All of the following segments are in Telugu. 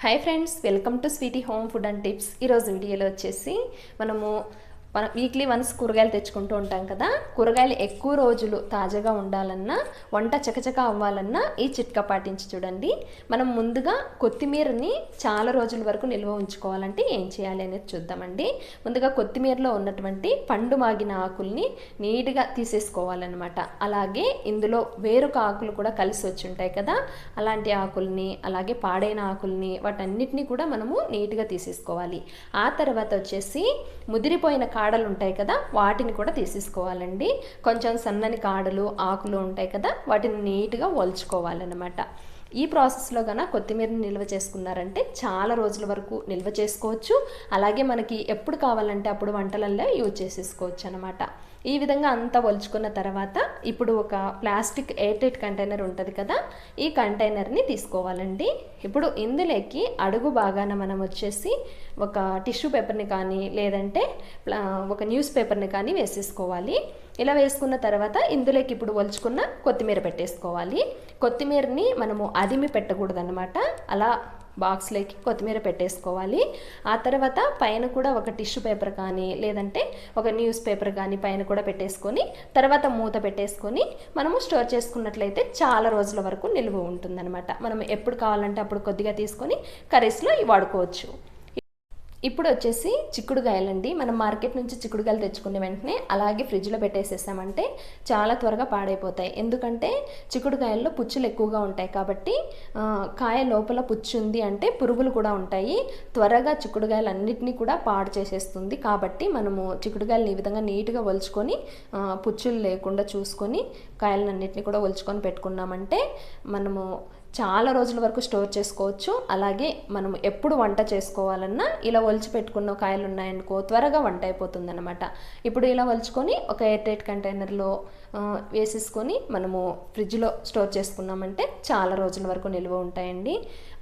Hi friends, welcome to Sweety Home Food and Tips. ఈరోజు వీడియోలో వచ్చేసి మనము వీక్లీ వన్స్ కూరగాయలు తెచ్చుకుంటూ ఉంటాం కదా. కూరగాయలు ఎక్కువ రోజులు తాజాగా ఉండాలన్నా, వంట చకచక అవ్వాలన్నా ఈ చిట్కా పాటించి చూడండి. మనం ముందుగా కొత్తిమీరని చాలా రోజుల వరకు నిల్వ ఉంచుకోవాలంటే ఏం చేయాలి అనేది చూద్దామండి. ముందుగా కొత్తిమీరలో ఉన్నటువంటి పండు మాగిన ఆకుల్ని నీట్గా తీసేసుకోవాలన్నమాట. అలాగే ఇందులో వేరొక ఆకులు కూడా కలిసి వచ్చి ఉంటాయి కదా, అలాంటి ఆకుల్ని, అలాగే పాడైన ఆకుల్ని, వాటన్నిటిని కూడా మనము నీట్గా తీసేసుకోవాలి. ఆ తర్వాత వచ్చేసి ముదిరిపోయిన కాడలు ఉంటాయి కదా, వాటిని కూడా తీసేసుకోవాలండి. కొంచెం సన్నని కాడలు, ఆకులు ఉంటాయి కదా, వాటిని నీట్గా ఒలుచుకోవాలన్నమాట. ఈ ప్రాసెస్లో కన్నా కొత్తిమీరని నిల్వ చేసుకున్నారంటే చాలా రోజుల వరకు నిల్వ చేసుకోవచ్చు. అలాగే మనకి ఎప్పుడు కావాలంటే అప్పుడు వంటలలో యూజ్ చేసేసుకోవచ్చు అనమాట. ఈ విధంగా అంతా ఒలుచుకున్న తర్వాత ఇప్పుడు ఒక ప్లాస్టిక్ ఎయిర్టైట్ కంటైనర్ ఉంటుంది కదా, ఈ కంటైనర్ని తీసుకోవాలండి. ఇప్పుడు ఇందులోకి అడుగు భాగాన మనం వచ్చేసి ఒక టిష్యూ పేపర్ని కానీ లేదంటే ఒక న్యూస్ పేపర్ని కానీ వేసేసుకోవాలి. ఇలా వేసుకున్న తర్వాత ఇందులోకి ఇప్పుడు ఒలుచుకున్న కొత్తిమీర పెట్టేసుకోవాలి. కొత్తిమీరని మనము అదిమి పెట్టకూడదన్నమాట. అలా బాక్స్లోకి కొత్తిమీర పెట్టేసుకోవాలి. ఆ తర్వాత పైన కూడా ఒక టిష్యూ పేపర్ కానీ లేదంటే ఒక న్యూస్ పేపర్ కానీ పైన కూడా పెట్టేసుకొని తర్వాత మూత పెట్టేసుకొని మనము స్టోర్ చేసుకున్నట్లయితే చాలా రోజుల వరకు నిల్వ ఉంటుందన్నమాట. మనం ఎప్పుడు కావాలంటే అప్పుడు కొద్దిగా తీసుకొని కర్రీస్లో వాడుకోవచ్చు. ఇప్పుడు వచ్చేసి చిక్కుడుకాయలండి. మనం మార్కెట్ నుంచి చిక్కుడుకాయలు తెచ్చుకునే వెంటనే అలాగే ఫ్రిడ్జ్లో పెట్టేసేసామంటే చాలా త్వరగా పాడైపోతాయి. ఎందుకంటే చిక్కుడుకాయల్లో పుచ్చులు ఎక్కువగా ఉంటాయి కాబట్టి, కాయ లోపల పుచ్చు ఉంది అంటే పురుగులు కూడా ఉంటాయి. త్వరగా చిక్కుడుకాయలు అన్నిటినీ కూడా పాడు చేసేస్తుంది. కాబట్టి మనము చిక్కుడుకాయలను ఈ విధంగా నీట్గా ఒలుచుకొని పుచ్చులు లేకుండా చూసుకొని కాయలన్నింటినీ కూడా ఒలుచుకొని పెట్టుకున్నామంటే మనము చాలా రోజుల వరకు స్టోర్ చేసుకోవచ్చు. అలాగే మనం ఎప్పుడు వంట చేసుకోవాలన్నా ఇలా ఒలిచి పెట్టుకున్న కాయలు ఉన్నాయనుకో త్వరగా వంట అయిపోతుంది అనమాట. ఇప్పుడు ఇలా ఒలుచుకొని ఒక ఎయిర్టైట్ కంటైనర్లో వేసేసుకొని మనము ఫ్రిడ్జ్లో స్టోర్ చేసుకున్నామంటే చాలా రోజుల వరకు నిల్వ ఉంటాయండి.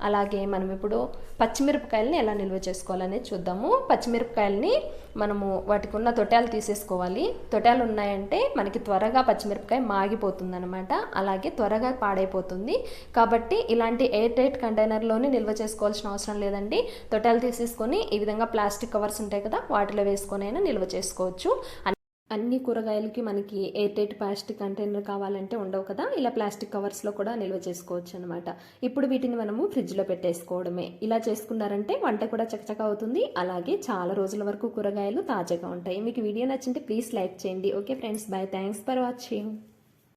అలాగే మనం ఇప్పుడు పచ్చిమిరపకాయలని ఎలా నిల్వ చేసుకోవాలనేది చూద్దాము. పచ్చిమిరపకాయలని మనము వాటికి ఉన్న తొట్యాలు తీసేసుకోవాలి. తొట్యాలు ఉన్నాయంటే మనకి త్వరగా పచ్చిమిరపకాయ మాగిపోతుంది అనమాట, అలాగే త్వరగా పాడైపోతుంది. కాబట్టి ఇలాంటి ఎయిర్ టైట్ కంటైనర్లోనే నిల్వ చేసుకోవాల్సిన అవసరం లేదండి. తొట్యాలు తీసేసుకొని ఈ విధంగా ప్లాస్టిక్ కవర్స్ ఉంటాయి కదా, వాటిలో వేసుకొని అయినా నిల్వ చేసుకోవచ్చు. అన్ని కూరగాయలకి మనకి ఎయిర్ టైట్ ప్లాస్టిక్ కంటైనర్ కావాలంటే ఉండవు కదా, ఇలా ప్లాస్టిక్ కవర్స్లో కూడా నిల్వ చేసుకోవచ్చు అనమాట. ఇప్పుడు వీటిని మనము ఫ్రిడ్జ్లో పెట్టేసుకోవడమే. ఇలా చేసుకున్నారంటే వంట కూడా చకచక అవుతుంది. అలాగే చాలా రోజుల వరకు కూరగాయలు తాజాగా ఉంటాయి. మీకు వీడియో నచ్చింటే ప్లీజ్ లైక్ చేయండి. Okay friends, by. Thanks for watching.